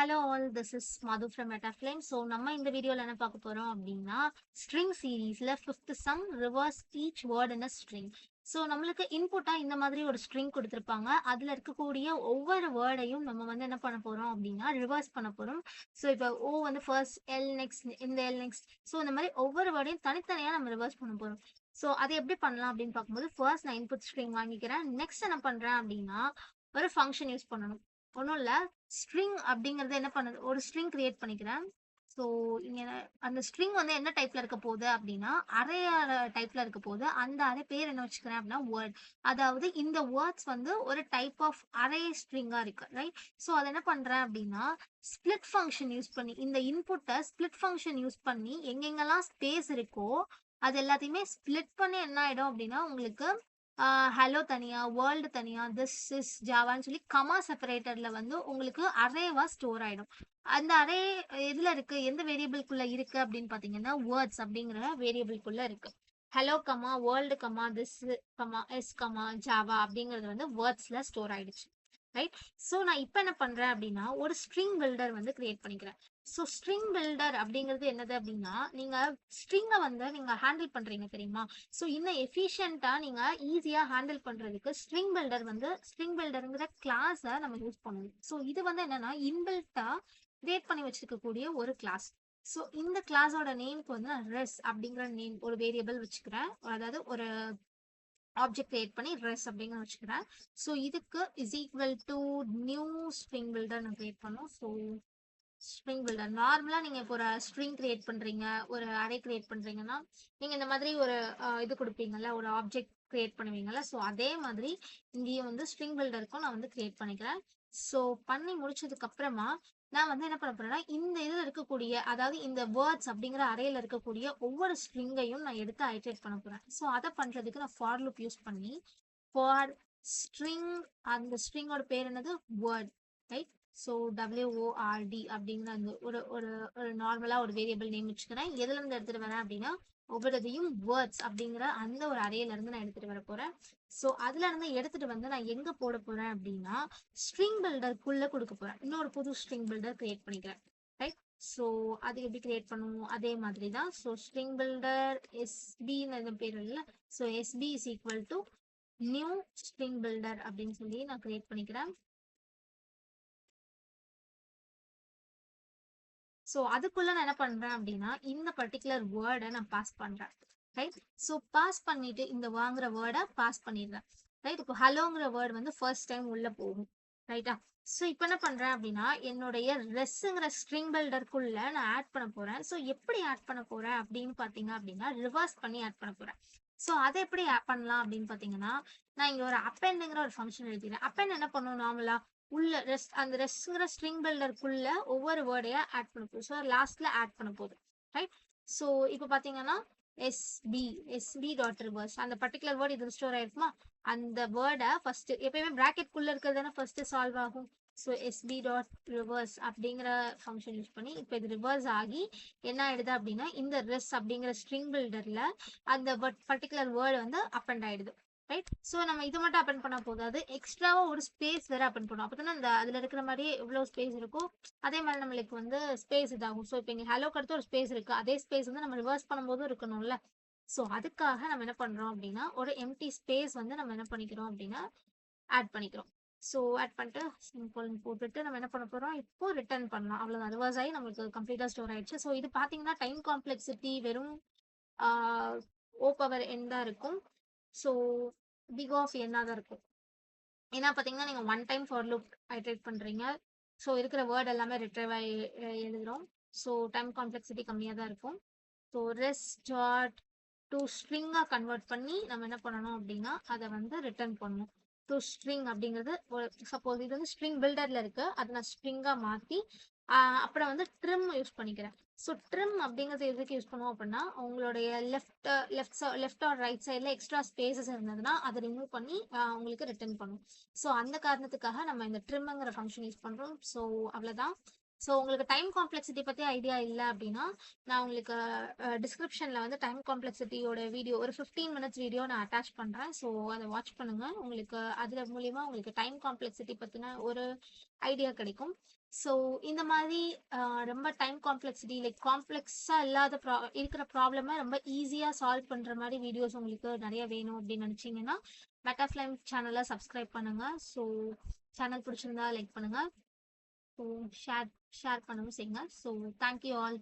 Hello all, this is Madhu from Metaflame. So, நம்ம இந்த வீடியோல என்ன பார்க்க போறோம் அப்படின்னா ஸ்ட்ரிங் சீரீஸ்ல fifth sum reverse each word in a string. So நம்மளுக்கு இன்புட்டா இந்த மாதிரி ஒரு ஸ்ட்ரிங் கொடுத்துருப்பாங்க. அதுல இருக்கக்கூடிய ஒவ்வொரு வேர்டையும் நம்ம வந்து என்ன பண்ண போறோம் அப்படின்னா ரிவர்ஸ் பண்ண போறோம். ஸோ இப்போ ஓ வந்து ஃபர்ஸ்ட், எல் நெக்ஸ்ட், இந்த எல் நெக்ஸ்ட். ஸோ இந்த மாதிரி ஒவ்வொரு வேர்டையும் தனித்தனியா நம்ம ரிவர்ஸ் பண்ண போறோம். ஸோ அதை எப்படி பண்ணலாம் அப்படின்னு பார்க்கும்போது ஃபர்ஸ்ட் நான் இன்புட் ஸ்ட்ரிங் வாங்கிக்கிறேன். நெக்ஸ்ட் என்ன பண்றேன் அப்படின்னா ஒரு ஃபங்க்ஷன் யூஸ் பண்ணணும். ஒன்றும் இல்லை, ஸ்ட்ரிங் அப்படிங்கறது என்ன பண்ணுது, ஒரு ஸ்ட்ரிங் கிரியேட் பண்ணிக்கிறேன். ஸோ இங்க அந்த ஸ்ட்ரிங் வந்து என்ன டைப்ல இருக்க போகுது அப்படின்னா அரே டைப்ல இருக்க போகுது. அந்த அரே பேர் என்ன வச்சுக்கிறேன் அப்படின்னா வேர்ட். அதாவது இந்த வேர்ட்ஸ் வந்து ஒரு டைப் ஆஃப் அரே ஸ்ட்ரிங்கா இருக்கு, ரைட்? ஸோ அதை என்ன பண்றேன் அப்படின்னா ஸ்பிளிட் ஃபங்க்ஷன் யூஸ் பண்ணி இந்த இன்புட்டை ஸ்பிளிட் ஃபங்க்ஷன் யூஸ் பண்ணி எங்கெங்கெல்லாம் ஸ்பேஸ் இருக்கோ அது எல்லாத்தையுமே ஸ்பிளிட் பண்ணி என்ன ஆயிடும் அப்படின்னா உங்களுக்கு ஹலோ தனியா, வேர்ல்டு தனியா, திஸ் இஸ் ஜாவான்னு சொல்லி கமா செப்பரேட்டர்ல வந்து உங்களுக்கு அரேவா ஸ்டோர் ஆயிடும். அந்த அரே எதுல இருக்கு, எந்த வேரியபிள்குள்ள இருக்கு அப்படின்னு பாத்தீங்கன்னா வேர்ட்ஸ் அப்படிங்கிற வேரியபிள்குள்ள இருக்கு. Hello comma world comma this comma is comma Java அப்படிங்கிறது வந்து வேர்ட்ஸ்ல ஸ்டோர் ஆயிடுச்சு, ரைட்? ஸோ நான் இப்போ என்ன பண்றேன் அப்படின்னா ஒரு ஸ்ட்ரிங் பில்டர் வந்து கிரியேட் பண்ணிக்கிறேன். ஸோ ஸ்ட்ரிங் பில்டர் அப்படிங்கிறது என்னது அப்படின்னா நீங்க ஸ்ட்ரிங்கை வந்து நீங்க ஹேண்டில் பண்றீங்க தெரியுமா? ஸோ இன்னும் எஃபிஷியண்டா நீங்க ஈஸியா ஹேண்டில் பண்றதுக்கு ஸ்ட்ரிங் பில்டர் வந்து ஸ்ட்ரிங் பில்டருங்கிற கிளாஸை நம்ம யூஸ் பண்ணணும். ஸோ இது வந்து என்னன்னா இன்பில்ட்டா கிரியேட் பண்ணி வச்சிருக்கக்கூடிய ஒரு கிளாஸ். ஸோ இந்த கிளாஸோட நேம்க்கு வந்து நான் ரெஸ் அப்படிங்கிற நேம் ஒரு வேரியபிள் வச்சுக்கிறேன். அதாவது ஒரு ஆப்ஜெக்ட் கிரியேட் பண்ணி ரெஸ் அப்படிங்கிற வச்சுக்கிறேன். ஸோ இதுக்கு is equal to new string builder நான் கிரியேட் பண்ணோம். ஸோ ஸ்ட்ரிங் பில்டர் நார்மலா நீங்க இப்போ ஒரு ஸ்ட்ரிங் கிரியேட் பண்றீங்க, ஒரு அரே கிரியேட் பண்றீங்கன்னா நீங்க இந்த மாதிரி ஒரு இது கொடுப்பீங்கல்ல, ஒரு ஆப்ஜெக்ட் கிரியேட் பண்ணுவீங்கல்ல. ஸோ அதே மாதிரி இங்கேயும் வந்து ஸ்ட்ரிங் பில்டருக்கும் நான் வந்து கிரியேட் பண்ணிக்கிறேன். ஸோ பண்ணி முடிச்சதுக்கு அப்புறமா நான் வந்து என்ன பண்ண போறேன்னா இந்த இதில் இருக்கக்கூடிய, அதாவது இந்த வேர்ட்ஸ் அப்படிங்கிற அறையில இருக்கக்கூடிய ஒவ்வொரு ஸ்ட்ரிங்கையும் நான் எடுத்து ஐட்ரேட் பண்ண போறேன். ஸோ அதை பண்றதுக்கு நான் ஃபார் லூப் யூஸ் பண்ணி ஃபார் ஸ்ட்ரிங், அந்த ஸ்ட்ரிங்கோட பேர் என்னது வேர்ட், ரைட்? ஸோ WORD அப்படிங்கிற அந்த ஒரு ஒரு ஒரு நார்மலா ஒரு வேரியபிள் நேம் வச்சுக்கிறேன். எதுல இருந்து எடுத்துட்டு வரேன் அப்படின்னா ஒவ்வொருத்தையும் வேர்ட்ஸ் அப்படிங்கிற அந்த ஒரு அறையில இருந்து நான் எடுத்துட்டு வர போறேன். ஸோ அதுல இருந்து எடுத்துட்டு வந்து நான் எங்க போட போறேன் அப்படின்னா ஸ்ட்ரிங் பில்டருக்குள்ள கொடுக்க போறேன். இன்னொரு புது ஸ்ட்ரிங் பில்டர் கிரியேட் பண்ணிக்கிறேன், ரைட்? ஸோ அது எப்படி கிரியேட் பண்ணுவோம் அதே மாதிரி தான். ஸோ ஸ்ட்ரிங் பில்டர் SBன்னு பேர் இல்லை. So SB is equal to new string builder அப்படின்னு சொல்லி நான் கிரியேட் பண்ணிக்கிறேன். ஸோ அதுக்குள்ள நான் என்ன பண்றேன் அப்படின்னா இந்த பர்டிகுலர் வேர்டை நான் பாஸ் பண்றேன், ரைட்? ஸோ பாஸ் பண்ணிட்டு இந்த வாங்குற வேர்டை பாஸ் பண்ணிடுறேன், ரைட்? இப்போ ஹலோங்கிற வேர்டு வந்து ஃபர்ஸ்ட் டைம் உள்ள போகும், ரைட்டா? ஸோ இப்போ என்ன பண்றேன் அப்படின்னா என்னுடைய ரெஸ்ஸுங்கிற ஸ்ட்ரிங் பில்டருக்குள்ள நான் ஆட் பண்ண போறேன். ஸோ எப்படி ஆட் பண்ண போறேன் அப்படின்னு பாத்தீங்க அப்படின்னா ரிவர்ஸ் பண்ணி ஆட் பண்ண போறேன். ஸோ அதை எப்படி பண்ணலாம் அப்படின்னு பாத்தீங்கன்னா நான் இங்க ஒரு அப்பெண்டுங்கிற ஒரு ஃபங்க்ஷன் எழுதிக்கிறேன். அப்பெண்ட் என்ன பண்ணும் நார்மலா உள்ள ரெஸ்ட், அந்த ரெஸ்ட்ங்கிற ஸ்ட்ரிங் பில்டருக்குள்ள ஒவ்வொரு வேர்டையா ஆட் பண்ண போகுது. ஸோ லாஸ்ட்ல ஆட் பண்ண போகுது, ரைட்? ஸோ இப்போ பாத்தீங்கன்னா எஸ்பி டாட் ரிவர்ஸ் அந்த பர்டிகுலர் வேர்டு இது ஸ்டோர் ஆயிருக்குமா, அந்த வேர்டை ஃபர்ஸ்ட் எப்பயுமே பிராக்கெட் குள்ள இருக்கிறது ஃபர்ஸ்ட் சால்வ் ஆகும். ஸோ எஸ்பி டாட் ரிவர்ஸ் அப்படிங்கிற ஃபங்க்ஷன் யூஸ் பண்ணி இப்போ இது ரிவர்ஸ் ஆகி என்ன ஆயிடுது அப்படின்னா இந்த ரெஸ் அப்படிங்கிற ஸ்ட்ரிங் பில்டர்ல அந்த பர்டிகுலர் வேர்டு வந்து அப்பெண்ட் ஆயிடுது, ரைட்? ஸோ நம்ம இது மட்டும் அப்பெண்ட் பண்ண போகாது, எக்ஸ்ட்ராவா ஒரு ஸ்பேஸ் வேற அப்பெண்ட் பண்ணுவோம். அப்பதான் அந்த அதுல இருக்கிற மாதிரி எவ்வளவு ஸ்பேஸ் இருக்கோ அதே மாதிரி நம்மளுக்கு வந்து ஸ்பேஸ் இதாகும். ஸோ இப்போ இங்க ஹலோக்கு அடுத்து ஒரு ஸ்பேஸ் இருக்கு, அதே ஸ்பேஸ் வந்து நம்ம ரிவர்ஸ் பண்ணும்போதும் இருக்கணும்ல. ஸோ அதுக்காக நம்ம என்ன பண்றோம் அப்படின்னா ஒரு எம்டி ஸ்பேஸ் வந்து நம்ம என்ன பண்ணிக்கிறோம் அப்படின்னா ஆட் பண்ணிக்கிறோம். ஸோ ஆட் பண்ணிட்டு சிம்பிள் போட்டுட்டு நம்ம என்ன பண்ண போறோம் இப்போ ரிட்டர்ன் பண்ணலாம். அவ்வளவுதான், ரிவர்ஸ் ஆகி நம்மளுக்கு கம்ப்ளீட்டா ஸ்டோர் ஆயிடுச்சு. ஸோ இது பாத்தீங்கன்னா டைம் காம்ப்ளெக்சிட்டி வெறும் O⁴N தான் இருக்கும். ஸோ பிக் ஆஃப் N தான் இருக்கும். ஏன்னா பார்த்தீங்கன்னா நீங்கள் one time for loop iterate பண்ணுறீங்க. ஸோ இருக்கிற வேர்ட் எல்லாமே ரிட்ரைவ் ஆகி எழுதுகிறோம். ஸோ டைம் காம்ப்ளெக்சிட்டி கம்மியாக தான் இருக்கும். ஸோ ரெஸ் டாட் டு ஸ்ட்ரிங்காக கன்வெர்ட் பண்ணி நம்ம என்ன பண்ணணும் அப்படின்னா அதை வந்து ரிட்டர்ன் பண்ணணும். டு ஸ்ட்ரிங் அப்படிங்கிறது ஒரு சப்போஸ் இது வந்து ஸ்ட்ரிங் பில்டரில் இருக்குது, அதை நான் ஸ்ட்ரிங்காக மாற்றி அப்புறம் வந்து ட்ரிம் யூஸ் பண்ணிக்கிறேன். ஸோ ட்ரிம் அப்படிங்கிறது எதுக்கு யூஸ் பண்ணுவோம் அப்படின்னா உங்களுடைய லெஃப்ட் ஆர் ரைட் சைடில் எக்ஸ்ட்ரா ஸ்பேசஸ் இருந்ததுன்னா அதை ரிமூவ் பண்ணி உங்களுக்கு ரிட்டர்ன் பண்ணும். ஸோ அந்த காரணத்துக்காக நம்ம இந்த ட்ரிம்ங்கிற ஃபங்க்ஷன் யூஸ் பண்ணுறோம். ஸோ அவ்வளோதான். ஸோ உங்களுக்கு டைம் காம்ப்ளெக்சிட்டி பற்றி ஐடியா இல்லை அப்படின்னா நான் உங்களுக்கு டிஸ்கிரிப்ஷனில் வந்து டைம் காம்ப்ளெக்சிட்டியோட வீடியோ ஒரு 15 மினிட்ஸ் வீடியோ நான் அட்டாச் பண்ணுறேன். ஸோ அதை வாட்ச் பண்ணுங்கள். உங்களுக்கு அதில் மூலிமா உங்களுக்கு டைம் காம்ப்ளெக்சிட்டி பற்றின ஒரு ஐடியா கிடைக்கும். ஸோ இந்த மாதிரி ரொம்ப டைம் காம்ப்ளெக்சிட்டி லைக் காம்ப்ளெக்ஸாக இல்லாத இருக்கிற ப்ராப்ளமை ரொம்ப ஈஸியாக சால்வ் பண்ணுற மாதிரி வீடியோஸ் உங்களுக்கு நிறைய வேணும் அப்படின்னு நினச்சிங்கன்னா மெட்டாஃப்ளைம் சேனலை சப்ஸ்கிரைப் பண்ணுங்கள். ஸோ சேனல் பிடிச்சிருந்தா லைக் பண்ணுங்கள். ஸோ ஷேர் ஷேர் பண்ணவும் செய்யுங்க. So thank you all.